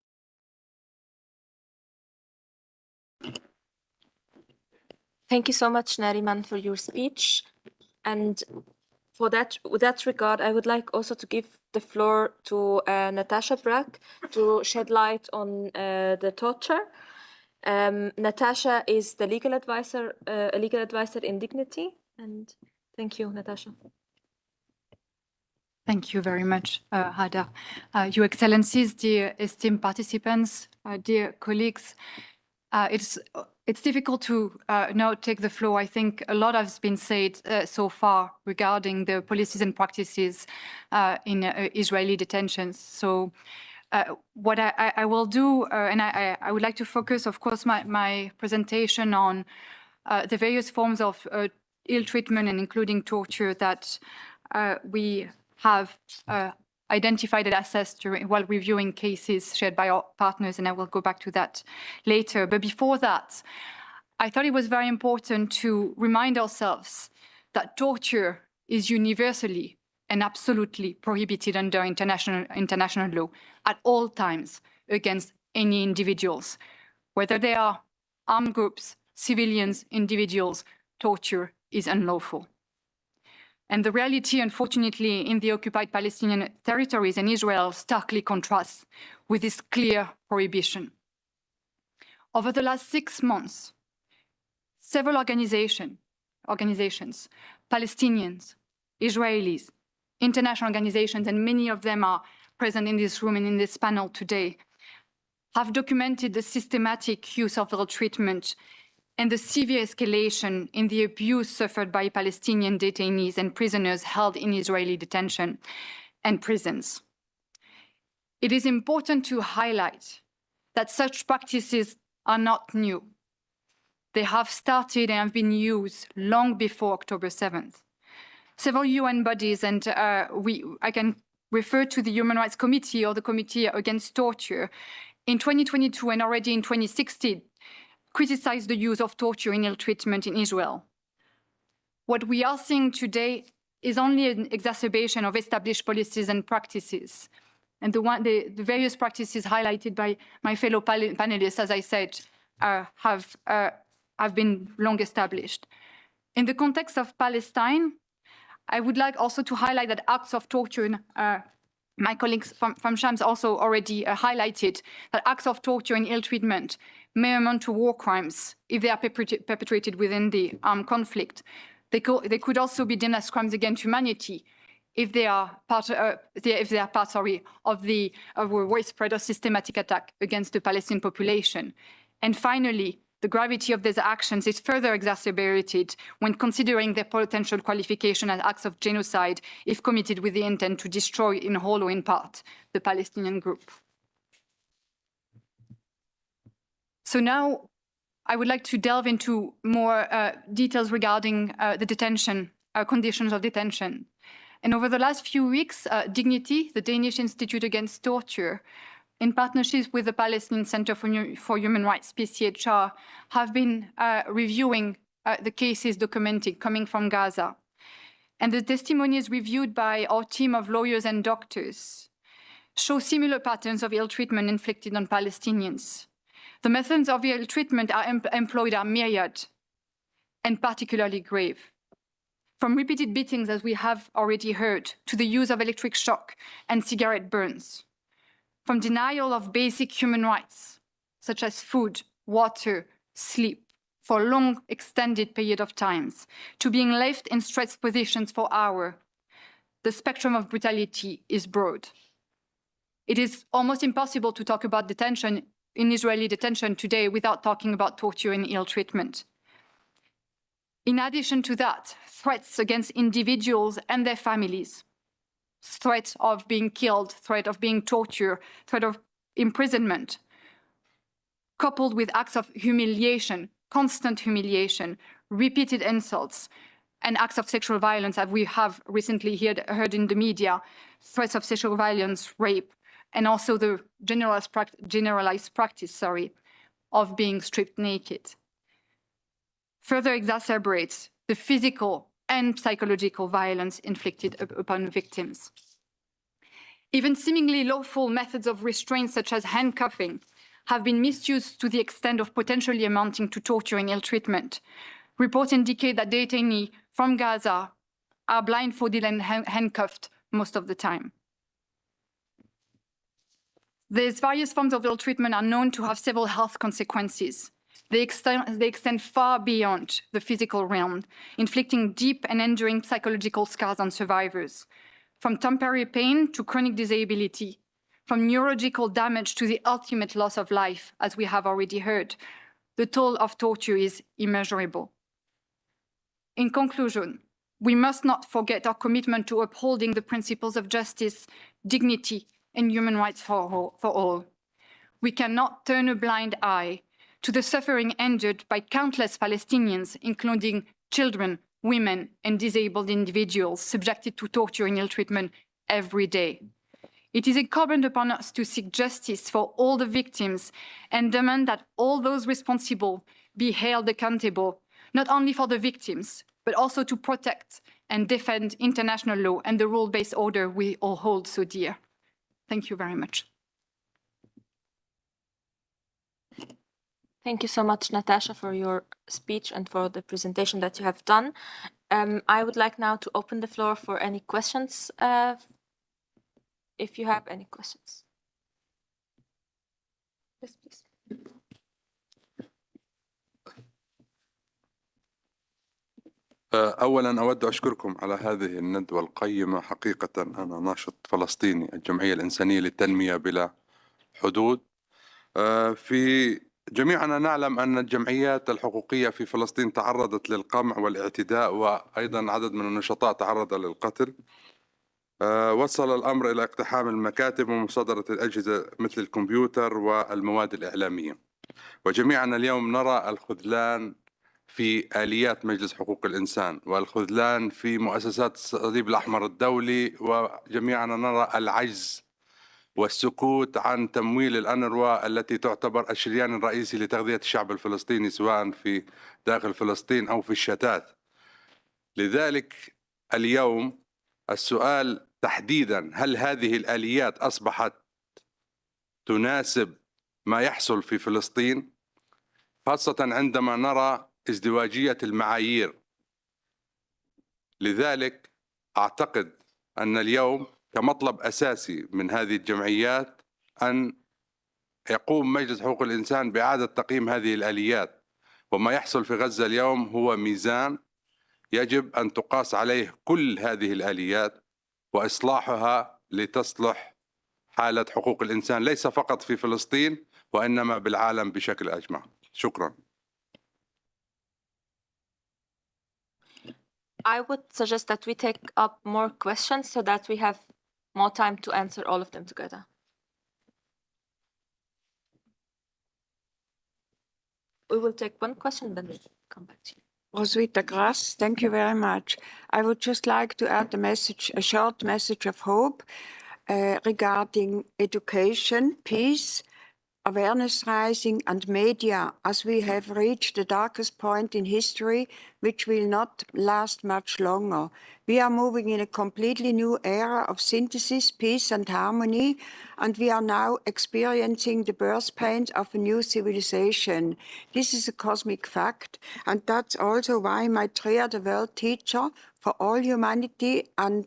Thank you so much, Nareman, for your speech. And with that regard, I would like also to give the floor to Natacha Bracq to shed light on the torture. Natacha is the legal advisor, a legal advisor in Dignity. And thank you, Natacha. Thank you very much, Ghada. Your Excellencies, dear esteemed participants, dear colleagues, it's difficult to now take the floor. I think a lot has been said so far regarding the policies and practices in Israeli detentions. So what I will do, and I would like to focus, of course, my presentation on the various forms of ill treatment and including torture that we have identified and assessed while reviewing cases shared by our partners, and I will go back to that later. But before that, I thought it was very important to remind ourselves that torture is universally and absolutely prohibited under international law at all times against any individuals. Whether they are armed groups, civilians, individuals, torture is unlawful. And the reality, unfortunately, in the occupied Palestinian territories and Israel starkly contrasts with this clear prohibition. Over the last 6 months, several organizations, Palestinians, Israelis, international organizations, and many of them are present in this room and in this panel today, have documented the systematic use of ill treatment and the severe escalation in the abuse suffered by Palestinian detainees and prisoners held in Israeli detention and prisons. It is important to highlight that such practices are not new. They have started and have been used long before October 7th. Several UN bodies, and I can refer to the Human Rights Committee or the Committee Against Torture, in 2022 and already in 2016, criticized the use of torture and ill treatment in Israel. What we are seeing today is only an exacerbation of established policies and practices. And the various practices highlighted by my fellow panelists, as I said, have been long established. In the context of Palestine, I would like also to highlight that acts of torture, my colleagues from Shams also already highlighted that acts of torture and ill treatment may amount to war crimes if they are perpetrated within the armed conflict. They could also be deemed as crimes against humanity if they are part of a widespread or systematic attack against the Palestinian population. And finally, the gravity of these actions is further exacerbated when considering their potential qualification as acts of genocide if committed with the intent to destroy in whole or in part the Palestinian group. So now I would like to delve into more details regarding the detention, conditions of detention. And over the last few weeks, Dignity, the Danish Institute Against Torture, in partnership with the Palestinian Center for Human Rights, PCHR, have been reviewing the cases documented coming from Gaza. And the testimonies reviewed by our team of lawyers and doctors show similar patterns of ill treatment inflicted on Palestinians. The methods of ill treatment employed are myriad and particularly grave. From repeated beatings, as we have already heard, to the use of electric shock and cigarette burns. From denial of basic human rights, such as food, water, sleep, for a long, extended period of times, to being left in stressed positions for hours. The spectrum of brutality is broad. It is almost impossible to talk about detention in Israeli detention today without talking about torture and ill treatment. In addition to that, threats against individuals and their families, threat of being killed, threat of being tortured, threat of imprisonment, coupled with acts of humiliation, constant humiliation, repeated insults, and acts of sexual violence, as we have recently heard in the media, threats of sexual violence, rape, and also the generalized practice, of being stripped naked. Further exacerbates the physical and psychological violence inflicted upon victims. Even seemingly lawful methods of restraint, such as handcuffing, have been misused to the extent of potentially amounting to torture and ill treatment. Reports indicate that detainees from Gaza are blindfolded and handcuffed most of the time. These various forms of ill treatment are known to have several health consequences. They extend far beyond the physical realm, inflicting deep and enduring psychological scars on survivors, from temporary pain to chronic disability, from neurological damage to the ultimate loss of life, as we have already heard. The toll of torture is immeasurable. In conclusion, we must not forget our commitment to upholding the principles of justice, dignity, and human rights for all. We cannot turn a blind eye to the suffering endured by countless Palestinians, including children, women, and disabled individuals subjected to torture and ill treatment every day. It is incumbent upon us to seek justice for all the victims and demand that all those responsible be held accountable, not only for the victims, but also to protect and defend international law and the rule-based order we all hold so dear. Thank you very much. Thank you so much, Natasha, for your speech and for the presentation that you have done. I would like now to open the floor for any questions, if you have any questions. Yes, please. أولا أود أشكركم على هذه الندوة القيمة. حقيقة أنا ناشط فلسطيني الجمعية الإنسانية للتنمية بلا حدود. في جميعنا نعلم أن الجمعيات الحقوقية في فلسطين تعرضت للقمع والاعتداء، وأيضا عدد من النشطاء تعرض للقتل. وصل الأمر إلى اقتحام المكاتب ومصادرة الأجهزة مثل الكمبيوتر والمواد الإعلامية، وجميعنا اليوم نرى الخذلان في آليات مجلس حقوق الإنسان والخذلان في مؤسسات الصليب الأحمر الدولي، وجميعنا نرى العجز والسكوت عن تمويل الأنروا التي تعتبر الشريان الرئيسي لتغذية الشعب الفلسطيني سواء في داخل فلسطين أو في الشتات. لذلك اليوم السؤال تحديدا: هل هذه الآليات أصبحت تناسب ما يحصل في فلسطين، خاصة عندما نرى ازدواجية المعايير؟ لذلك أعتقد أن اليوم كمطلب أساسي من هذه الجمعيات أن يقوم مجلس حقوق الإنسان بإعادة تقييم هذه الآليات، وما يحصل في غزة اليوم هو ميزان يجب أن تقاس عليه كل هذه الآليات وإصلاحها لتصلح حالة حقوق الإنسان ليس فقط في فلسطين وإنما بالعالم بشكل أجمع. شكرا. I would suggest that we take up more questions so that we have more time to answer all of them together. We will take one question, then we'll come back to you. Roswitha Grass, thank you very much. I would just like to add a short message of hope regarding education, peace, awareness raising and media, as we have reached the darkest point in history, which will not last much longer. We are moving in a completely new era of synthesis, peace and harmony, and we are now experiencing the birth pains of a new civilization. This is a cosmic fact, and that's also why Maitreya, the world teacher for all humanity and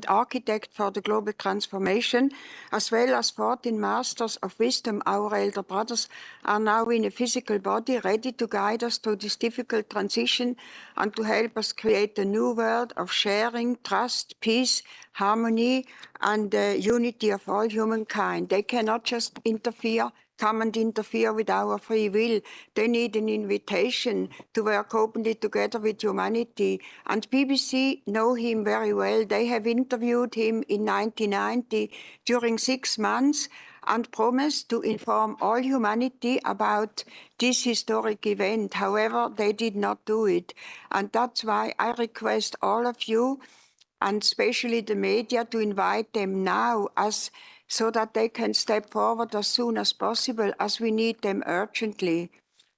architect for the global transformation, as well as 14 masters of wisdom, our elder brothers, are now in a physical body ready to guide us through this difficult transition and to help us create a new world of sharing, trust, peace, harmony, and unity of all humankind. They cannot just come and interfere with our free will. They need an invitation to work openly together with humanity. And BBC know him very well. They have interviewed him in 1990 during 6 months and promised to inform all humanity about this historic event. However, they did not do it. And that's why I request all of you, and especially the media, to invite them now so that they can step forward as soon as possible, as we need them urgently.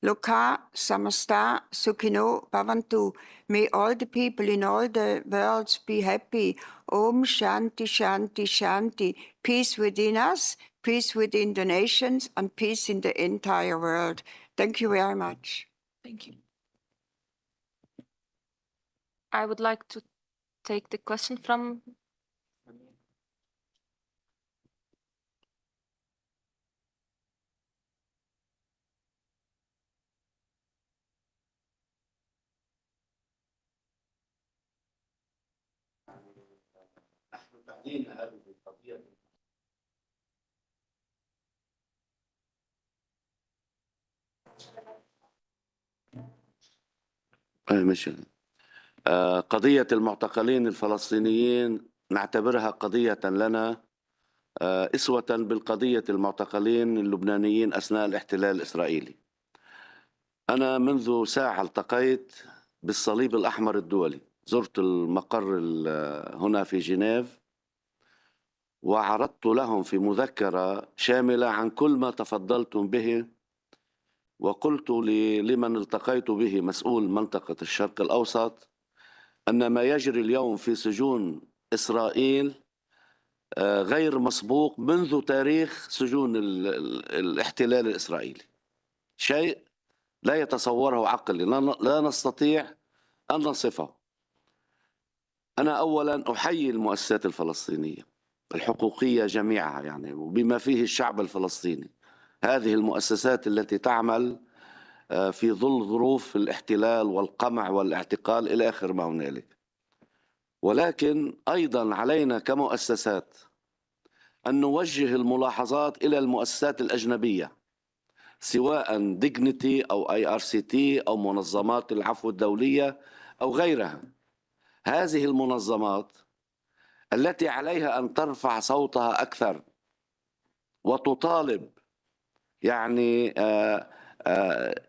Loka, Samasta, Sukhino, Bhavantu. May all the people in all the worlds be happy. Om Shanti, Shanti, Shanti. Peace within us, peace within the nations, and peace in the entire world. Thank you very much. Thank you. I would like to take the question from... قضية المعتقلين الفلسطينيين نعتبرها قضية لنا أسوة بالقضية المعتقلين اللبنانيين أثناء الاحتلال الإسرائيلي. أنا منذ ساعة التقيت بالصليب الأحمر الدولي، زرت المقر هنا في جنيف وعرضت لهم في مذكرة شاملة عن كل ما تفضلتم به، وقلت لمن التقيت به مسؤول منطقة الشرق الأوسط أن ما يجري اليوم في سجون إسرائيل غير مسبوق منذ تاريخ سجون الاحتلال الإسرائيلي. شيء لا يتصوره عقل، لا نستطيع أن نصفه. أنا أولا أحيي المؤسسات الفلسطينية الحقوقية جميعها، يعني وبما فيه الشعب الفلسطيني. هذه المؤسسات التي تعمل في ظل ظروف الاحتلال والقمع والاعتقال إلى آخر ما هنالك. ولكن أيضا علينا كمؤسسات أن نوجه الملاحظات إلى المؤسسات الأجنبية، سواء ديجنيتي أو HRC أو منظمات العفو الدولية أو غيرها. هذه المنظمات التي عليها أن ترفع صوتها أكثر وتطالب يعني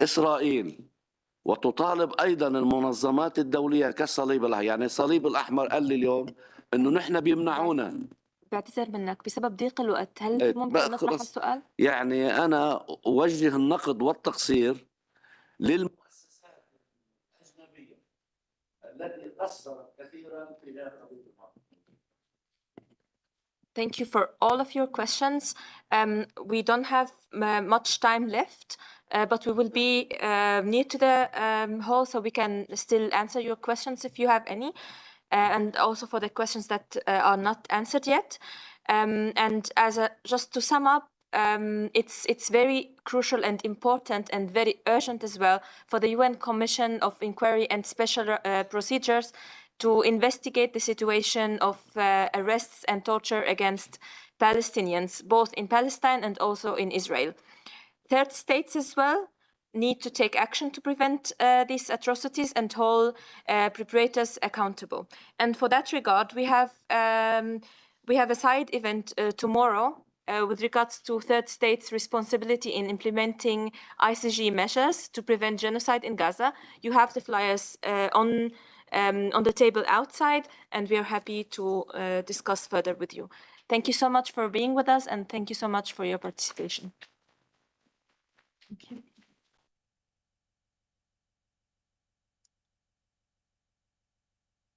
إسرائيل، وتطالب أيضا المنظمات الدولية كالصليب الأحمر. يعني الصليب الأحمر قال لي اليوم أنه نحن بيمنعونا. بعتذر منك بسبب ضيق الوقت، هل ممكن نطرح السؤال؟ يعني أنا أوجه النقد والتقصير للمؤسسات الأجنبية التي قصرت كثيرا في قضية الحرب. Thank you for all of your questions. We don't have much time left, but we will be near to the hall, so we can still answer your questions if you have any, and also for the questions that are not answered yet. And just to sum up, it's very crucial and important and very urgent as well for the UN Commission of Inquiry and Special Procedures to investigate the situation of arrests and torture against Palestinians, both in Palestine and also in Israel. Third states as well need to take action to prevent these atrocities and hold perpetrators accountable. And for that regard, we have a side event tomorrow with regards to third states' responsibility in implementing ICG measures to prevent genocide in Gaza. You have the flyers on the table outside, and we are happy to discuss further with you. Thank you so much for being with us, and thank you so much for your participation. Thank you.